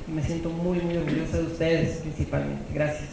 Me siento muy orgullosa de ustedes principalmente. Gracias.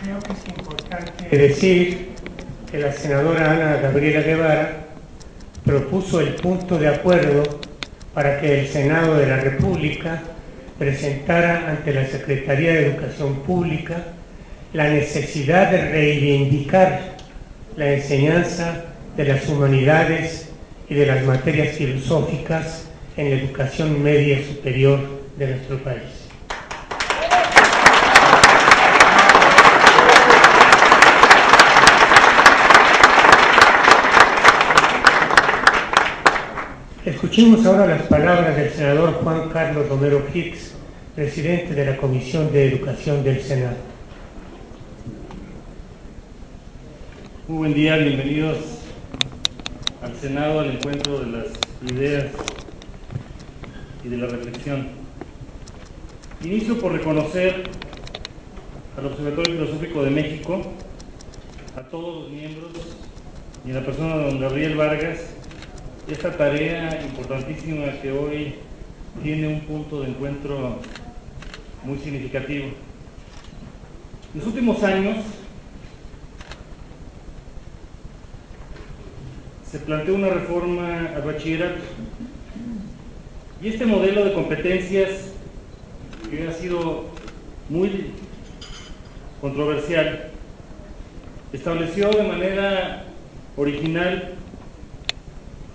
Creo que es importante decir que la senadora Ana Gabriela Guevara propuso el punto de acuerdo para que el Senado de la República presentara ante la Secretaría de Educación Pública la necesidad de reivindicar la enseñanza de las humanidades y de las materias filosóficas en la educación media superior de nuestro país. Escuchemos ahora las palabras del senador Juan Carlos Romero Hicks, presidente de la Comisión de Educación del Senado. Muy buen día, bienvenidos al Senado, al encuentro de las ideas y de la reflexión. Inicio por reconocer al Observatorio Filosófico de México, a todos los miembros y en la persona de don Gabriel Vargas, esta tarea importantísima que hoy tiene un punto de encuentro muy significativo. En los últimos años se planteó una reforma al bachillerato y este modelo de competencias, que ha sido muy controversial, estableció de manera original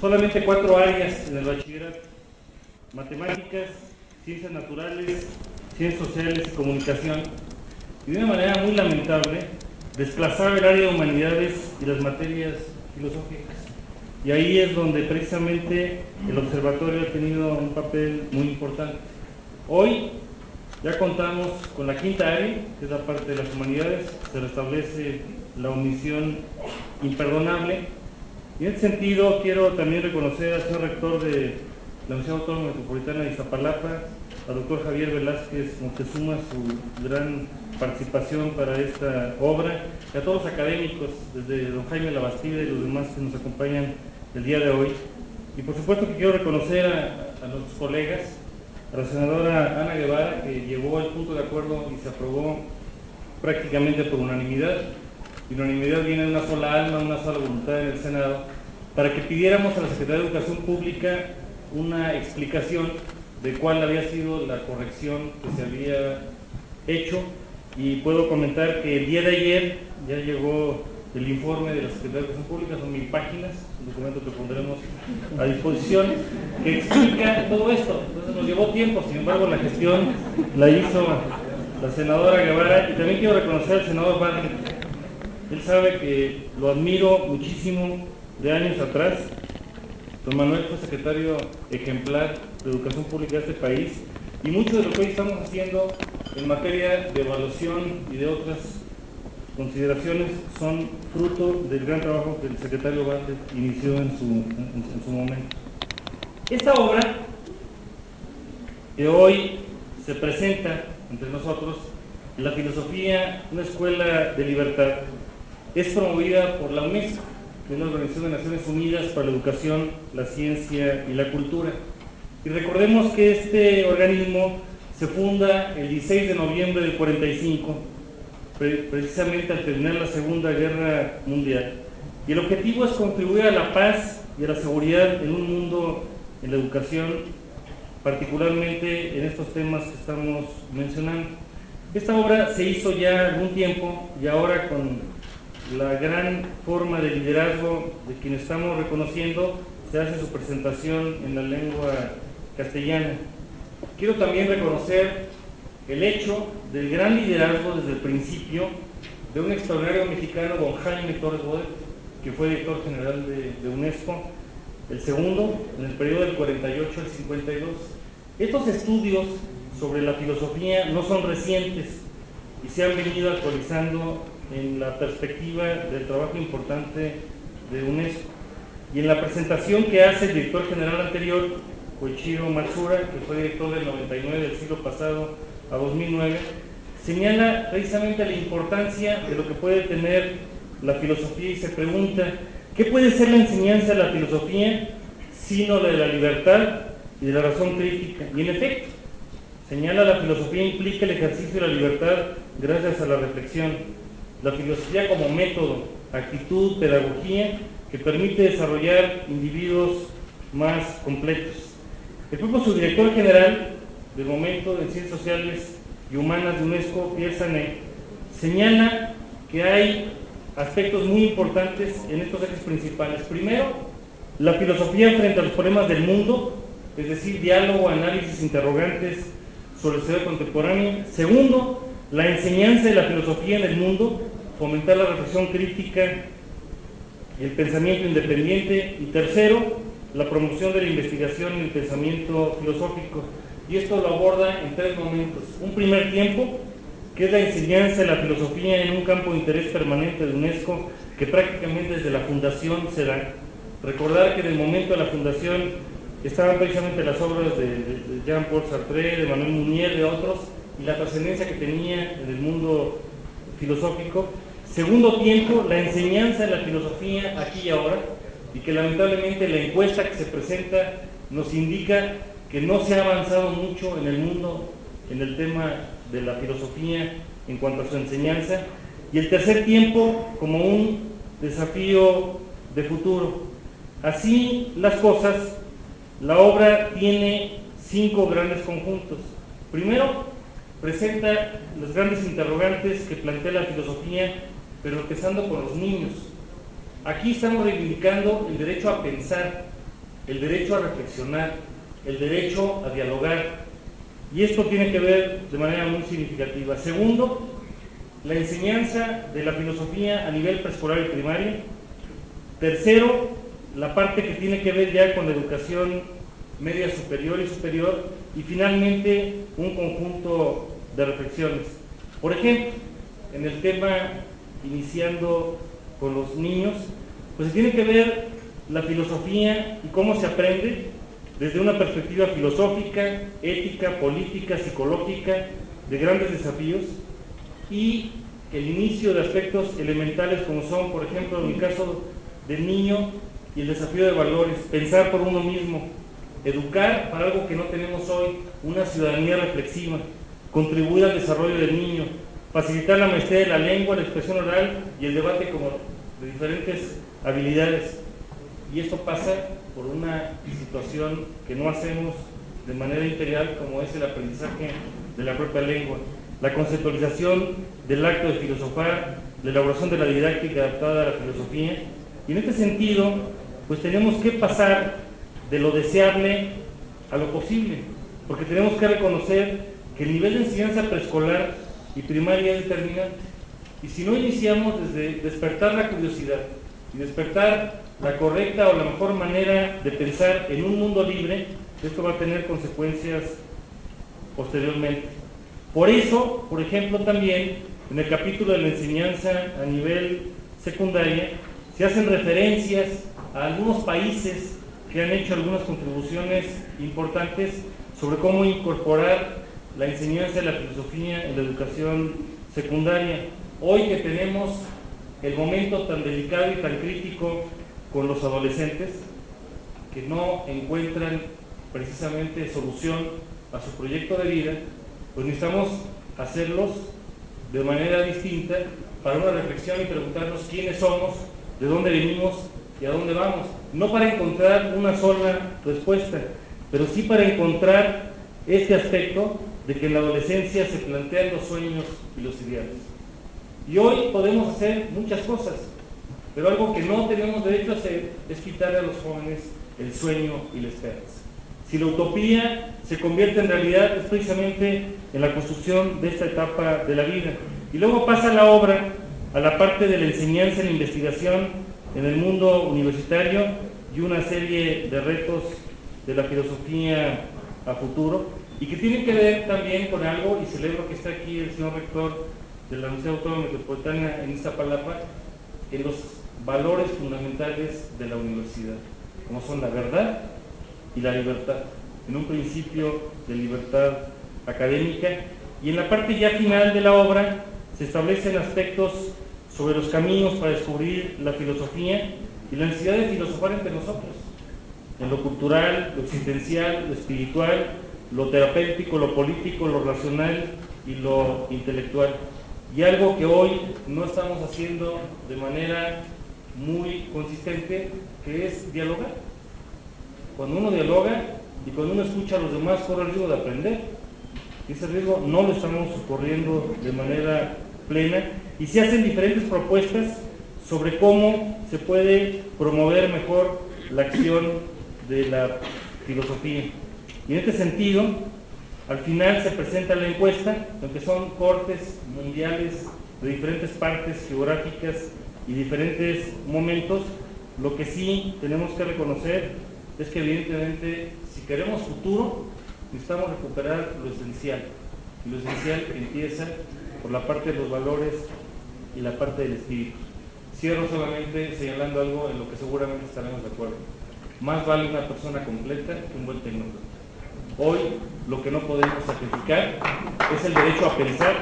solamente 4 áreas en el bachillerato: matemáticas, ciencias naturales, ciencias sociales y comunicación, y de una manera muy lamentable desplazaba el área de humanidades y las materias filosóficas. Y ahí es donde precisamente el observatorio ha tenido un papel muy importante. Hoy ya contamos con la 5ª área, que es la parte de las humanidades. Se restablece la omisión imperdonable. Y en este sentido quiero también reconocer al señor rector de la Universidad Autónoma Metropolitana de Iztapalapa, al doctor Javier Velázquez Montezuma, su gran participación para esta obra, y a todos los académicos, desde don Jaime Labastida y los demás que nos acompañan el día de hoy. Y por supuesto que quiero reconocer a nuestros colegas, a la senadora Ana Guevara, que llevó el punto de acuerdo y se aprobó prácticamente por unanimidad. Y unanimidad viene de una sola alma, una sola voluntad en el Senado, para que pidiéramos a la Secretaría de Educación Pública una explicación de cuál había sido la corrección que se había hecho. Y puedo comentar que el día de ayer ya llegó el informe de la Secretaría de Educación Pública, son 1000 páginas, un documento que pondremos a disposición, que explica todo esto. Entonces nos llevó tiempo, sin embargo la gestión la hizo la senadora Guevara. Y también quiero reconocer al senador Vargas. Él sabe que lo admiro muchísimo de años atrás. Don Manuel fue secretario ejemplar de Educación Pública de este país, y mucho de lo que hoy estamos haciendo en materia de evaluación y de otras consideraciones son fruto del gran trabajo que el secretario Vargas inició en su momento. Esta obra que hoy se presenta entre nosotros, La filosofía, una escuela de libertad, es promovida por la UNESCO, que es la Organización de Naciones Unidas para la Educación, la Ciencia y la Cultura. Y recordemos que este organismo se funda el 16 de noviembre del 45, precisamente al terminar la Segunda Guerra Mundial. Y el objetivo es contribuir a la paz y a la seguridad en un mundo, en la educación, particularmente en estos temas que estamos mencionando. Esta obra se hizo ya algún tiempo, y ahora con la gran forma de liderazgo de quien estamos reconociendo, se hace su presentación en la lengua castellana. Quiero también reconocer el hecho del gran liderazgo desde el principio de un extraordinario mexicano, don Jaime Torres Bodet, que fue director general de UNESCO, el segundo en el periodo del 48 al 52. Estos estudios sobre la filosofía no son recientes y se han venido actualizando en la perspectiva del trabajo importante de UNESCO. Y en la presentación que hace el director general anterior, Koichiro Matsura, que fue director del 99 del siglo pasado a 2009, señala precisamente la importancia de lo que puede tener la filosofía y se pregunta, ¿qué puede ser la enseñanza de la filosofía sino la de la libertad y de la razón crítica? Y en efecto, señala la filosofía implica el ejercicio de la libertad gracias a la reflexión. La filosofía como método, actitud, pedagogía que permite desarrollar individuos más completos. El propio subdirector general del momento de Ciencias Sociales y Humanas de UNESCO, Pierre Sané, señala que hay aspectos muy importantes en estos ejes principales. Primero, la filosofía frente a los problemas del mundo, es decir, diálogo, análisis, interrogantes sobre el ser contemporáneo. Segundo, la enseñanza de la filosofía en el mundo, fomentar la reflexión crítica y el pensamiento independiente. Y tercero, la promoción de la investigación y el pensamiento filosófico. Y esto lo aborda en tres momentos. Un primer tiempo, que es la enseñanza de la filosofía en un campo de interés permanente de UNESCO, que prácticamente desde la fundación se da. Recordar que en el momento de la fundación estaban precisamente las obras de Jean-Paul Sartre, de Manuel Munier, de otros, y la trascendencia que tenía en el mundo filosófico. Segundo tiempo, la enseñanza de la filosofía aquí y ahora, y que lamentablemente la encuesta que se presenta nos indica que no se ha avanzado mucho en el mundo en el tema de la filosofía en cuanto a su enseñanza. Y el tercer tiempo como un desafío de futuro. Así las cosas, la obra tiene 5 grandes conjuntos. Primero, presenta los grandes interrogantes que plantea la filosofía, pero empezando por los niños. Aquí estamos reivindicando el derecho a pensar, el derecho a reflexionar, el derecho a dialogar, y esto tiene que ver de manera muy significativa. Segundo, la enseñanza de la filosofía a nivel preescolar y primario. Tercero, la parte que tiene que ver ya con la educación media superior y superior. Y finalmente, un conjunto de reflexiones. Por ejemplo, en el tema, iniciando con los niños, pues tiene que ver la filosofía y cómo se aprende desde una perspectiva filosófica, ética, política, psicológica, de grandes desafíos, y el inicio de aspectos elementales como son, por ejemplo, en el caso del niño, y el desafío de valores, pensar por uno mismo, educar para algo que no tenemos hoy, una ciudadanía reflexiva, contribuir al desarrollo del niño, facilitar la maestría de la lengua, la expresión oral y el debate como de diferentes habilidades. Y esto pasa por una situación que no hacemos de manera integral, como es el aprendizaje de la propia lengua, la conceptualización del acto de filosofar, la elaboración de la didáctica adaptada a la filosofía. Y en este sentido, pues tenemos que pasar de lo deseable a lo posible, porque tenemos que reconocer que el nivel de enseñanza preescolar y primaria es determinante. Y si no iniciamos desde despertar la curiosidad y despertar la correcta o la mejor manera de pensar en un mundo libre, esto va a tener consecuencias posteriormente. Por eso, por ejemplo, también en el capítulo de la enseñanza a nivel secundaria se hacen referencias a algunos países que han hecho algunas contribuciones importantes sobre cómo incorporar la enseñanza de la filosofía en la educación secundaria. Hoy que tenemos el momento tan delicado y tan crítico con los adolescentes que no encuentran precisamente solución a su proyecto de vida, pues necesitamos hacerlos de manera distinta para una reflexión y preguntarnos quiénes somos, de dónde venimos y a dónde vamos. No para encontrar una sola respuesta, pero sí para encontrar este aspecto de que en la adolescencia se plantean los sueños y los ideales. Y hoy podemos hacer muchas cosas, pero algo que no tenemos derecho a hacer es quitarle a los jóvenes el sueño y la esperanza. Si la utopía se convierte en realidad es precisamente en la construcción de esta etapa de la vida. Y luego pasa la obra a la parte de la enseñanza y la investigación en el mundo universitario y una serie de retos de la filosofía a futuro, y que tienen que ver también con algo, y celebro que está aquí el señor rector de la Universidad Autónoma Metropolitana en Iztapalapa, en los valores fundamentales de la universidad, como son la verdad y la libertad, en un principio de libertad académica, Y en la parte ya final de la obra se establecen aspectos sobre los caminos para descubrir la filosofía y la necesidad de filosofar entre nosotros, en lo cultural, lo existencial, lo espiritual, lo terapéutico, lo político, lo racional y lo intelectual. Y algo que hoy no estamos haciendo de manera muy consistente, que es dialogar. Cuando uno dialoga y cuando uno escucha a los demás, corre el riesgo de aprender. Y ese riesgo no lo estamos corriendo de manera plena, y se hacen diferentes propuestas sobre cómo se puede promover mejor la acción de la filosofía. Y en este sentido, al final se presenta la encuesta, aunque son cortes mundiales de diferentes partes geográficas y diferentes momentos. Lo que sí tenemos que reconocer es que evidentemente, si queremos futuro, necesitamos recuperar lo esencial. Y lo esencial empieza por la parte de los valores y la parte del espíritu. Cierro solamente señalando algo en lo que seguramente estaremos de acuerdo. Más vale una persona completa que un buen tecnócrata. Hoy lo que no podemos sacrificar es el derecho a pensar,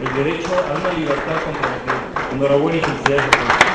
el derecho a una libertad comprometida. Enhorabuena y felicidades a todos.